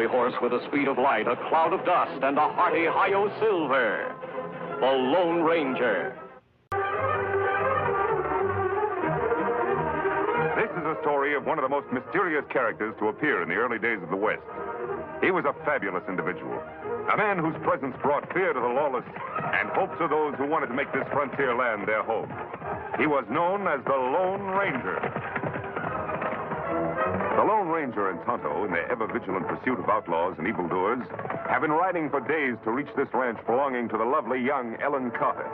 cavalry horse with the speed of light, a cloud of dust, and a hearty Hi-Yo Silver, the Lone Ranger. This is a story of one of the most mysterious characters to appear in the early days of the West. He was a fabulous individual, a man whose presence brought fear to the lawless and hope to those who wanted to make this frontier land their home. He was known as the Lone Ranger. The Lone Ranger and Tonto, in their ever-vigilant pursuit of outlaws and evildoers, have been riding for days to reach this ranch belonging to the lovely young Ellen Carter.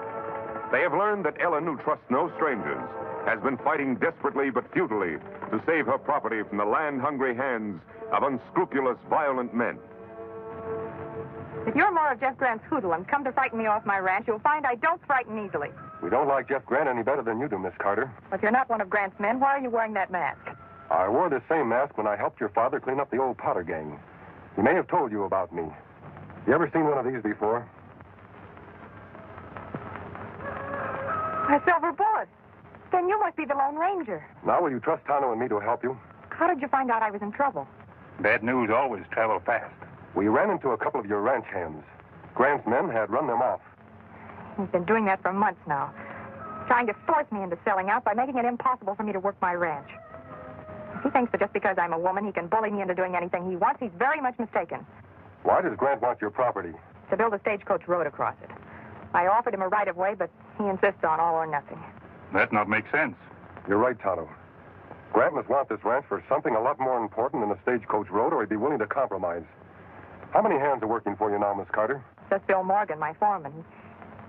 They have learned that Ellen, who trusts no strangers, has been fighting desperately but futilely to save her property from the land-hungry hands of unscrupulous, violent men. If you're more of Jeff Grant's hoodlum and come to frighten me off my ranch, you'll find I don't frighten easily. We don't like Jeff Grant any better than you do, Miss Carter. If you're not one of Grant's men, why are you wearing that mask? I wore this same mask when I helped your father clean up the old Potter gang. He may have told you about me. You ever seen one of these before? A silver bullet. Then you must be the Lone Ranger. Now will you trust Tonto and me to help you? How did you find out I was in trouble? Bad news always travel fast. We ran into a couple of your ranch hands. Grant's men had run them off. He's been doing that for months now, trying to force me into selling out by making it impossible for me to work my ranch. If he thinks that just because I'm a woman he can bully me into doing anything he wants, he's very much mistaken. Why does Grant want your property? To build a stagecoach road across it. I offered him a right-of-way, but he insists on all or nothing. That not make sense. You're right, Tonto. Grant must want this ranch for something a lot more important than a stagecoach road, or he'd be willing to compromise. How many hands are working for you now, Miss Carter? Just Bill Morgan, my foreman.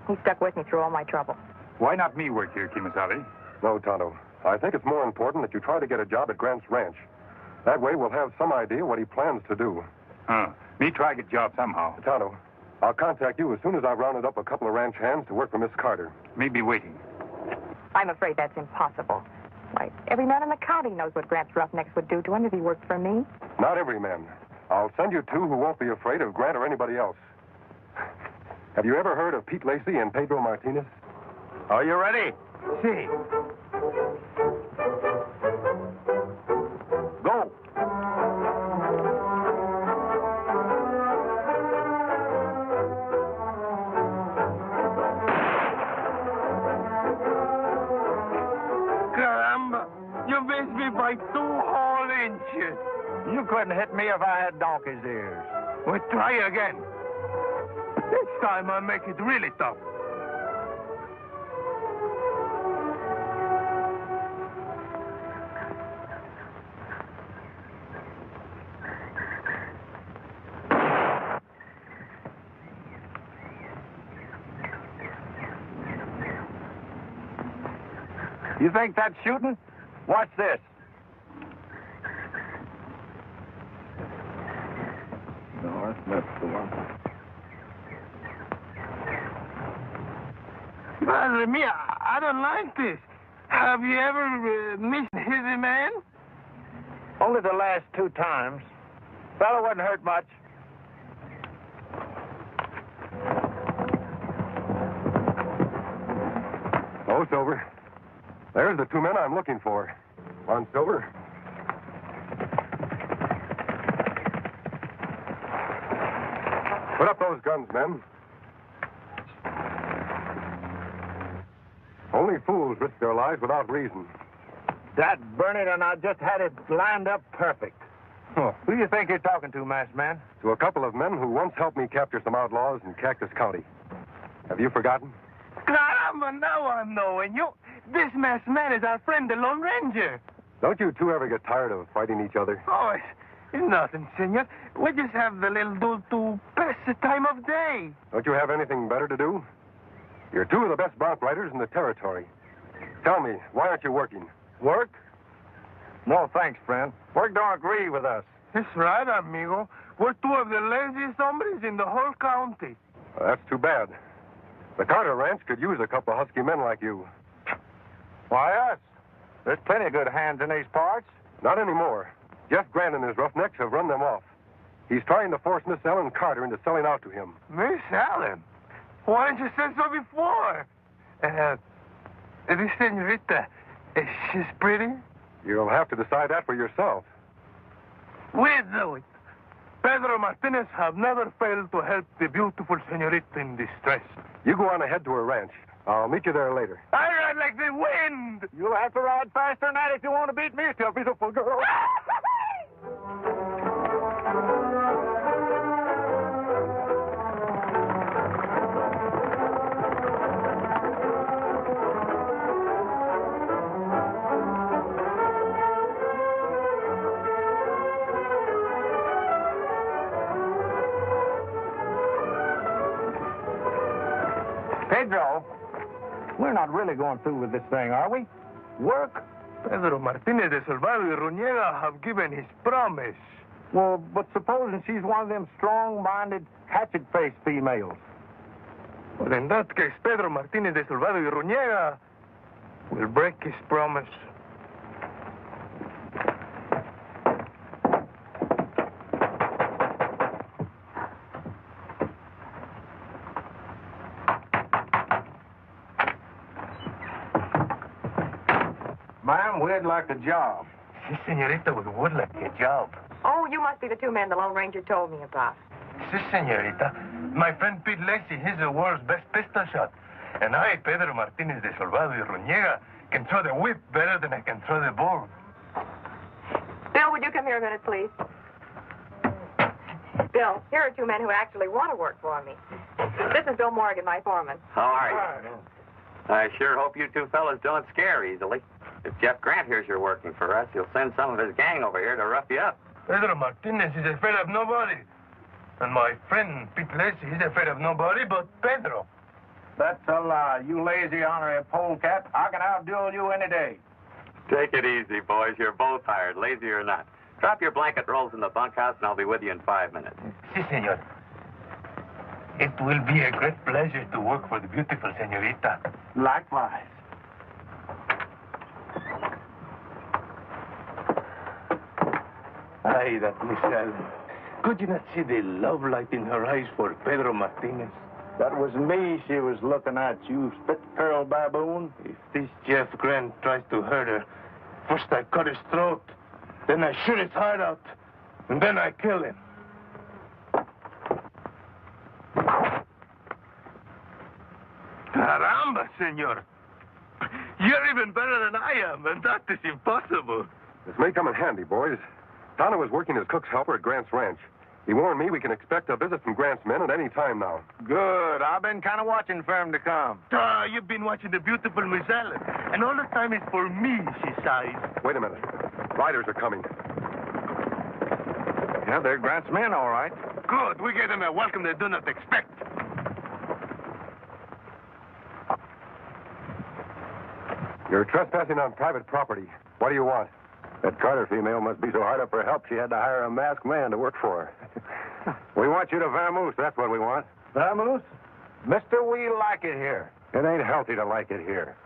He stuck with me through all my trouble. Why not me work here, Kimasabi? No, Tonto. I think it's more important that you try to get a job at Grant's ranch. That way we'll have some idea what he plans to do. Me try get job somehow. Tonto, I'll contact you as soon as I've rounded up a couple of ranch hands to work for Miss Carter. Me be waiting. I'm afraid that's impossible. Why, every man in the county knows what Grant's roughnecks would do to him if he worked for me. Not every man. I'll send you two who won't be afraid of Grant or anybody else. Have you ever heard of Pete Lacey and Pedro Martinez? Are you ready? Si. Go. Caramba, you missed me by 2 whole inches. You couldn't hit me if I had donkey's ears. We'll try again. This time I'll make it really tough. You think that's shooting? Watch this. No, that's the one. Madre mia, I don't like this. Have you ever missed a man? Only the last 2 times. Fellow wasn't hurt much. Oh, Silver. There's the 2 men I'm looking for. On, Silver. Put up those guns, men. Only fools risk their lives without reason. That Burnett and I just had it lined up perfect. Who do you think you're talking to, masked man? To a couple of men who once helped me capture some outlaws in Cactus County. Have you forgotten? Caramba, now I'm knowing you. This masked man is our friend, the Lone Ranger. Don't you two ever get tired of fighting each other? Oh, it's nothing, senor. We just have the little dude to pass the time of day. Don't you have anything better to do? You're 2 of the best bronc riders in the territory. Tell me, why aren't you working? Work? No, thanks, friend. Work don't agree with us. That's right, amigo. We're 2 of the laziest hombres in the whole county. Well, that's too bad. The Carter Ranch could use a couple of husky men like you. Why us? There's plenty of good hands in these parts. Not anymore. Jeff Grant and his roughnecks have run them off. He's trying to force Miss Ellen Carter into selling out to him. Miss Ellen? Why didn't you say so before? This senorita, she's pretty? You'll have to decide that for yourself. We'll do it. Pedro Martinez have never failed to help the beautiful senorita in distress. You go on ahead to her ranch. I'll meet you there later. I ride like the wind. You'll have to ride faster than that if you want to beat me, you beautiful girl. Pedro, we're not really going through with this thing, are we? Work? Pedro Martinez de Salvado y Ruñega have given his promise. Well, but supposing she's one of them strong-minded, hatchet-faced females. Well, in that case, Pedro Martinez de Salvado y Ruñega will break his promise. Ma'am, we'd like a job. Si, senorita, we would like a job. Oh, you must be the two men the Lone Ranger told me about. Si, senorita. My friend Pete Lacey, he's the world's best pistol shot. And I, Pedro Martinez de Salvado y Ruñega, can throw the whip better than I can throw the bull. Bill, would you come here a minute, please? Bill, here are two men who actually want to work for me. This is Bill Morgan, my foreman. How are you? I sure hope you two fellas don't scare easily. If Jeff Grant hears you're working for us, he'll send some of his gang over here to rough you up. Pedro Martinez is afraid of nobody. And my friend Pete Lacey, he's afraid of nobody but Pedro. That's a lie, you lazy honorary polecat. I can outduel you any day. Take it easy, boys. You're both hired, lazy or not. Drop your blanket rolls in the bunkhouse, and I'll be with you in 5 minutes. Si, senor. It will be a great pleasure to work for the beautiful senorita. Likewise. Ay, that Michelle. Could you not see the love light in her eyes for Pedro Martinez? That was me she was looking at, you spit-curl baboon. If this Jeff Grant tries to hurt her, first I cut his throat, then I shoot his heart out, and then I kill him. Caramba, senor. You're even better than I am, and that is impossible. This may come in handy, boys. Tonto is working as cook's helper at Grant's ranch. He warned me we can expect a visit from Grant's men at any time now. Good. I've been kind of watching for him to come. You've been watching the beautiful Miss Ellen, and all the time is for me, she sighs. Wait a minute. Riders are coming. Yeah, they're Grant's men, all right. Good. We gave them a welcome they do not expect. You're trespassing on private property. What do you want? That Carter female must be so hard up for help she had to hire a masked man to work for her. We want you to vamoose, that's what we want. Vamoose? Mister, we like it here. It ain't healthy to like it here.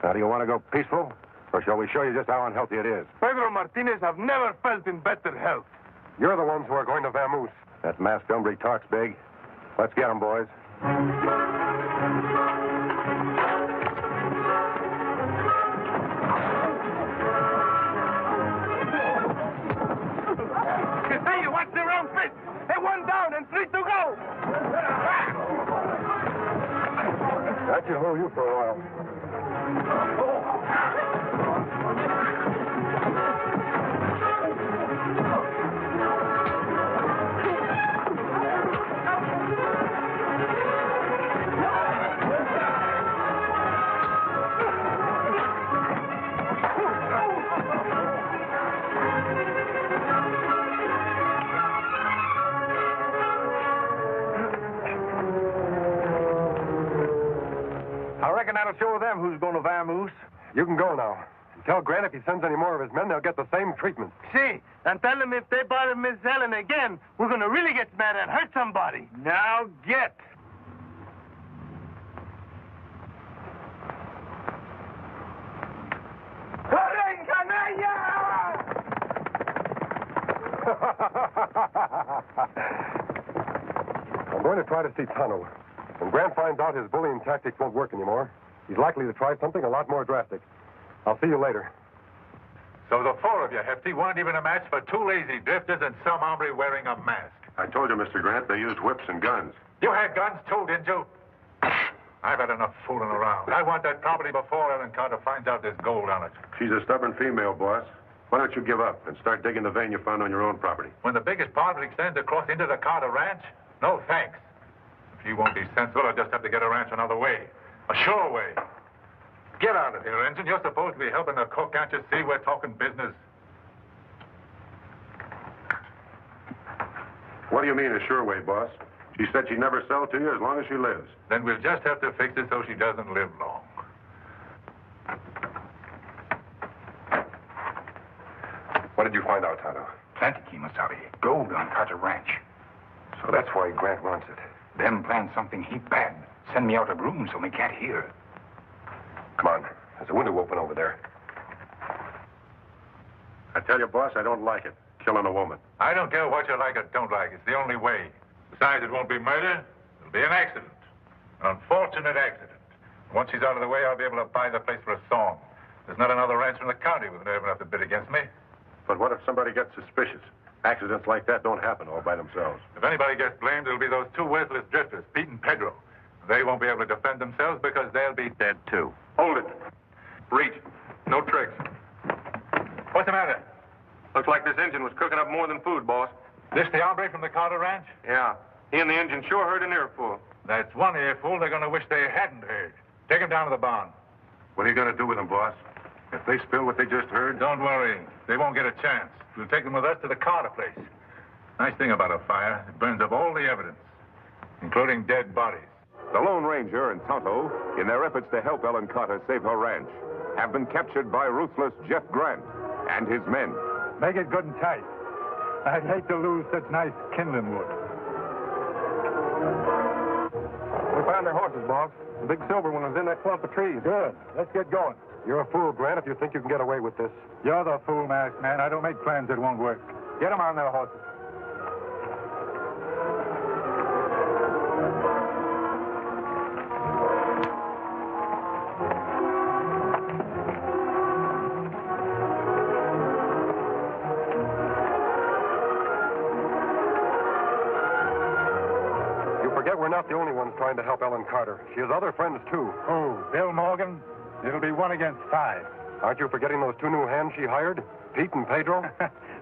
Now, do you want to go peaceful? Or shall we show you just how unhealthy it is? Pedro Martinez have never felt in better health. You're the ones who are going to vamoose. That masked hombre talks big. Let's get him, boys. Hey, watch the round fist. Hey, one down and 3 to go. That should hold you for a while. I reckon that'll show them who's going to vamoose. You can go now. Tell Grant if he sends any more of his men, they'll get the same treatment. See, and tell them if they bother Miss Ellen again, we're going to really get mad and hurt somebody. Now get. I'm going to try to see Tonto. When Grant finds out his bullying tactics won't work anymore, he's likely to try something a lot more drastic. I'll see you later. So the 4 of you, Hefty, weren't even a match for 2 lazy drifters and some hombre wearing a mask. I told you, Mr. Grant, they used whips and guns. You had guns too, didn't you? I've had enough fooling around. I want that property before Ellen Carter finds out there's gold on it. She's a stubborn female, boss. Why don't you give up and start digging the vein you found on your own property? When the biggest part of it extends across into the Carter ranch? No thanks. If you won't be sensible, I'll just have to get a ranch another way. A sure way. Get out of here, Ensign. You're supposed to be helping the cook. Can't you see we're talking business? What do you mean, a sure way, boss? She said she'd never sell to you as long as she lives. Then we'll just have to fix it so she doesn't live long. What did you find out, Tonto? Plenty, Kimasabi. Gold on Carter Ranch. So that's why Grant wants it. Them plan something heap bad. Send me out of room so we can't hear. Come on. There's a window open over there. I tell you, boss, I don't like it. Killing a woman. I don't care what you like or don't like. It's the only way. Besides, it won't be murder. It'll be an accident. An unfortunate accident. Once she's out of the way, I'll be able to buy the place for a song. There's not another rancher in the county with nerve enough to bid against me. But what if somebody gets suspicious? Accidents like that don't happen all by themselves. If anybody gets blamed, it'll be those two worthless drifters, Pete and Pedro. They won't be able to defend themselves because they'll be dead, too. Hold it. Reach. No tricks. What's the matter? Looks like this engine was cooking up more than food, boss. This the hombre from the Carter Ranch? Yeah. He and the engine sure heard an earful. That's one earful they're going to wish they hadn't heard. Take him down to the barn. What are you going to do with them, boss? If they spill what they just heard... Don't worry. They won't get a chance. We'll take them with us to the Carter place. Nice thing about a fire, it burns up all the evidence, including dead bodies. The Lone Ranger and Tonto, in their efforts to help Ellen Carter save her ranch, have been captured by ruthless Jeff Grant and his men. Make it good and tight. I'd hate to lose such nice kindling wood. We found their horses, boss. The big silver one was in that clump of trees. Good. Let's get going. You're a fool, Grant, if you think you can get away with this. You're the fool, masked man. I don't make plans that won't work. Get them on their horses. We're not the only ones trying to help Ellen Carter. She has other friends, too. Oh, Bill Morgan? It'll be 1 against 5. Aren't you forgetting those two new hands she hired? Pete and Pedro?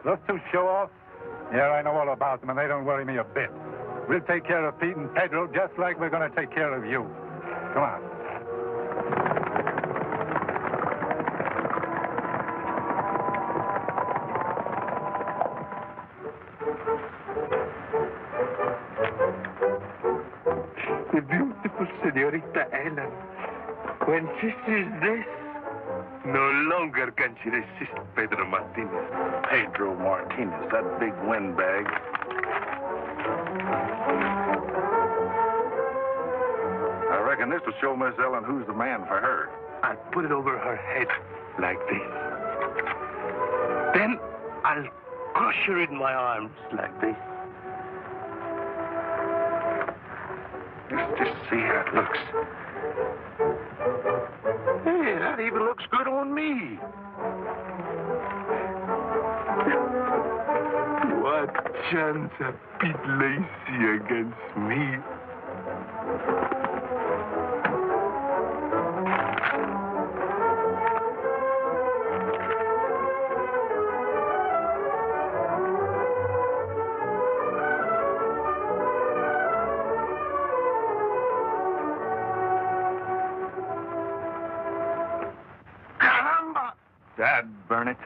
Those two show-offs? Yeah, I know all about them, and they don't worry me a bit. We'll take care of Pete and Pedro just like we're going to take care of you. Come on. The beautiful Senorita Ellen. When she sees this, no longer can she resist Pedro Martinez. Pedro Martinez, that big windbag. I reckon this will show Miss Ellen who's the man for her. I'll put it over her head like this. Then I'll crush her in my arms like this. Let's just see how it looks. Hey, that even looks good on me. What chance of Pete Lacey against me? Dad, burn it.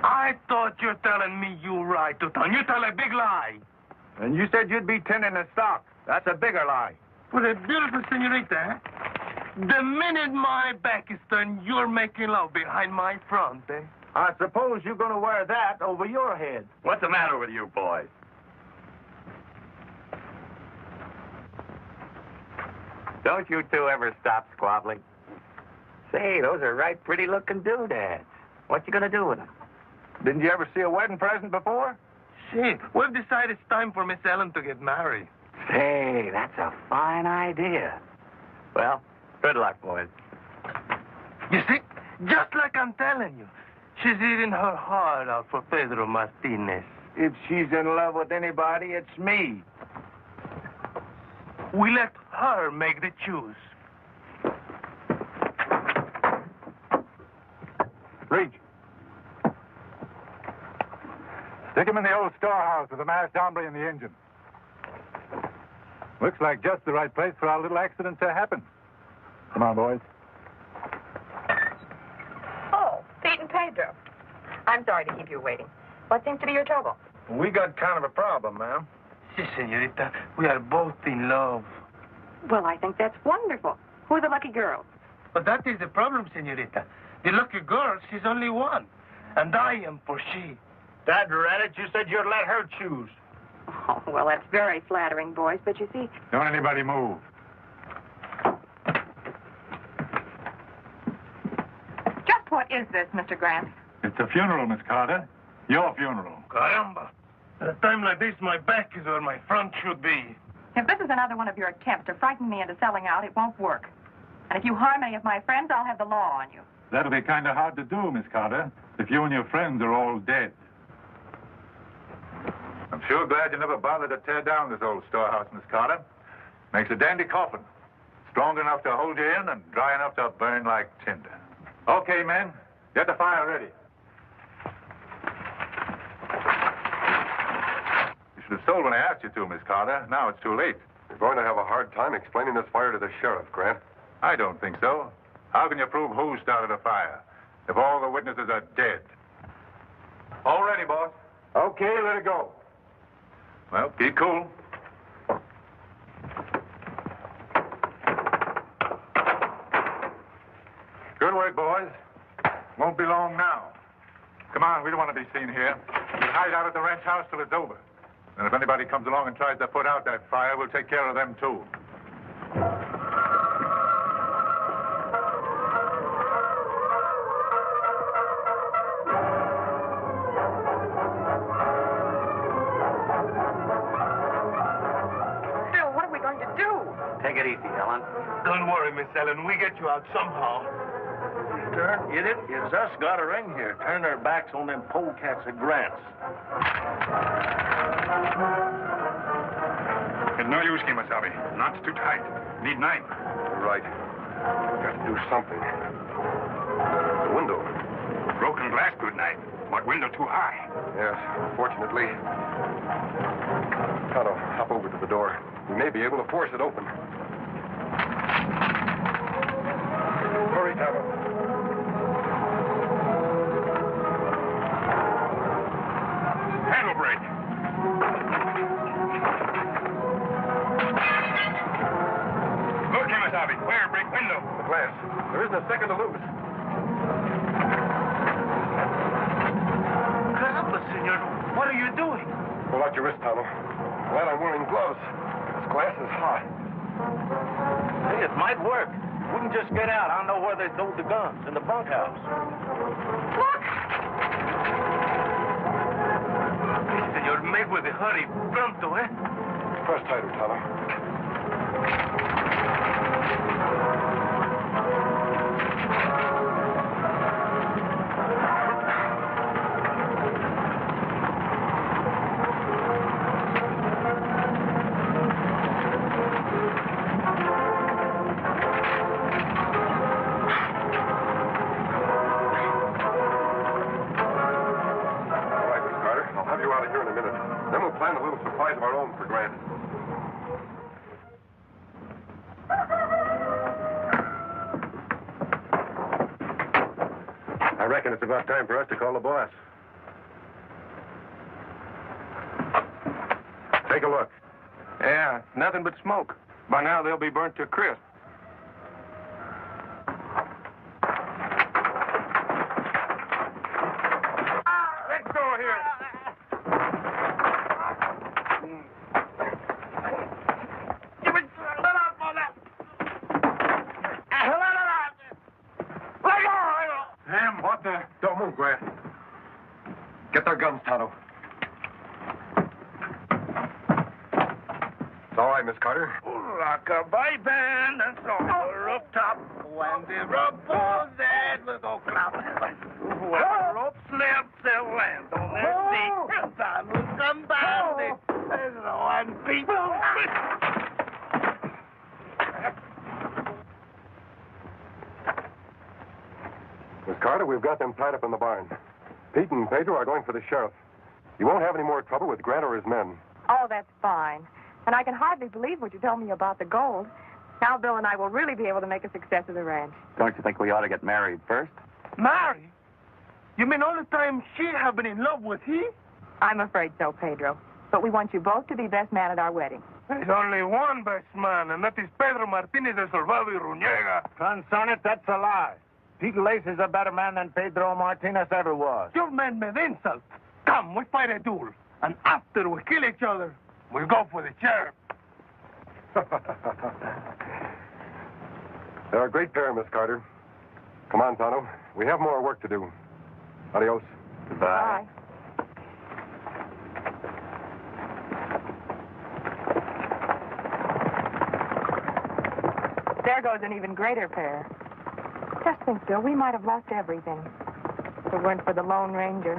I thought you're telling me you right, Tonto. You tell a big lie. And you said you'd be 10 in the stock. That's a bigger lie. For a beautiful senorita, eh? The minute my back is turned, you're making love behind my front, eh? I suppose you're going to wear that over your head. What's the matter with you boys? Don't you two ever stop squabbling? Say, those are right pretty-looking doodads. What you gonna do with them? Didn't you ever see a wedding present before? Say, we've decided it's time for Miss Ellen to get married. Say, that's a fine idea. Well, good luck, boys. You see, just like I'm telling you, she's eating her heart out for Pedro Martinez. If she's in love with anybody, it's me. We let her make the choose. Reach. Stick him in the old storehouse with the masked hombre in the engine. Looks like just the right place for our little accident to happen. Come on, boys. Oh, Pete and Pedro. I'm sorry to keep you waiting. What seems to be your trouble? We got kind of a problem, ma'am. Si, senorita. We are both in love. Well, I think that's wonderful. Who's the lucky girl? But that is the problem, senorita. The lucky girl, she's only one. And I am for she. Dad ran it. You said you'd let her choose. Oh, well, that's very flattering, boys, but you see... Don't anybody move. Just what is this, Mr. Grant? It's a funeral, Miss Carter. Your funeral. Caramba. At a time like this, my back is where my front should be. If this is another one of your attempts to frighten me into selling out, it won't work. And if you harm any of my friends, I'll have the law on you. That'll be kind of hard to do, Miss Carter, if you and your friends are all dead. I'm sure glad you never bothered to tear down this old storehouse, Miss Carter. Makes a dandy coffin. Strong enough to hold you in and dry enough to burn like tinder. Okay, men. Get the fire ready. You should have sold when I asked you to, Miss Carter. Now it's too late. You're going to have a hard time explaining this fire to the sheriff, Grant. I don't think so. How can you prove who started a fire if all the witnesses are dead? All ready, boss. Okay, let it go. Well, keep cool. Good work, boys. Won't be long now. Come on, we don't want to be seen here. We'll hide out at the ranch house till it's over. And if anybody comes along and tries to put out that fire, we'll take care of them, too. Take it easy, Ellen. Don't worry, Miss Ellen. We get you out somehow. Darn idiot. It's us got her in here. Turn our backs on them polecats at Grant's. It's no use, Kimasabi. Knots too tight. Need knife. Right. Got to do something. The window. Broken glass, good knife. But window too high. Yes, fortunately. Tonto, hop over to the door. We may be able to force it open. Hurry, Tonto. Handle brake. Look, Kimasabi. Where? Break window. The glass. There isn't a second to lose. Caramba, senor. What are you doing? Pull out your wrist, Tonto. Glad I'm wearing gloves. This glass is hot. Hey, it might work. We can just get out. I know where they stowed the guns, in the bunkhouse. Look! Hey, senor, make with a hurry. Pronto, eh? Press tighter, Tonto. I reckon it's about time for us to call the boss. Take a look. Yeah, nothing but smoke. By now, they'll be burnt to a crisp. Let's go here. Sam, what the... Don't move, Grant. Get their guns, Tonto. It's all right, Miss Carter. Rock-a-bye band and song on the rooftop. When the rope pulls that, we'll go clap. When the rope slips, they'll land on their feet. confound it. There's the one people. Miss Carter, we've got them tied up in the barn. Pete and Pedro are going for the sheriff. You won't have any more trouble with Grant or his men. Oh, that's fine. And I can hardly believe what you told me about the gold. Now Bill and I will really be able to make a success of the ranch. Don't you think we ought to get married first? Marry? You mean all the time she have been in love with he? I'm afraid so, Pedro. But we want you both to be best man at our wedding. There's only one best man, and that is Pedro Martinez de Salvado y Ruñega. Sonnet, that's a lie. Pete Lacey's a better man than Pedro Martinez ever was. Your men me insult. Come, we fight a duel. And after we kill each other, we'll go for the sheriff. They're a great pair, Miss Carter. Come on, Tonto. We have more work to do. Adios. Bye. There goes an even greater pair. Just think, Bill, we might have lost everything if it weren't for the Lone Ranger.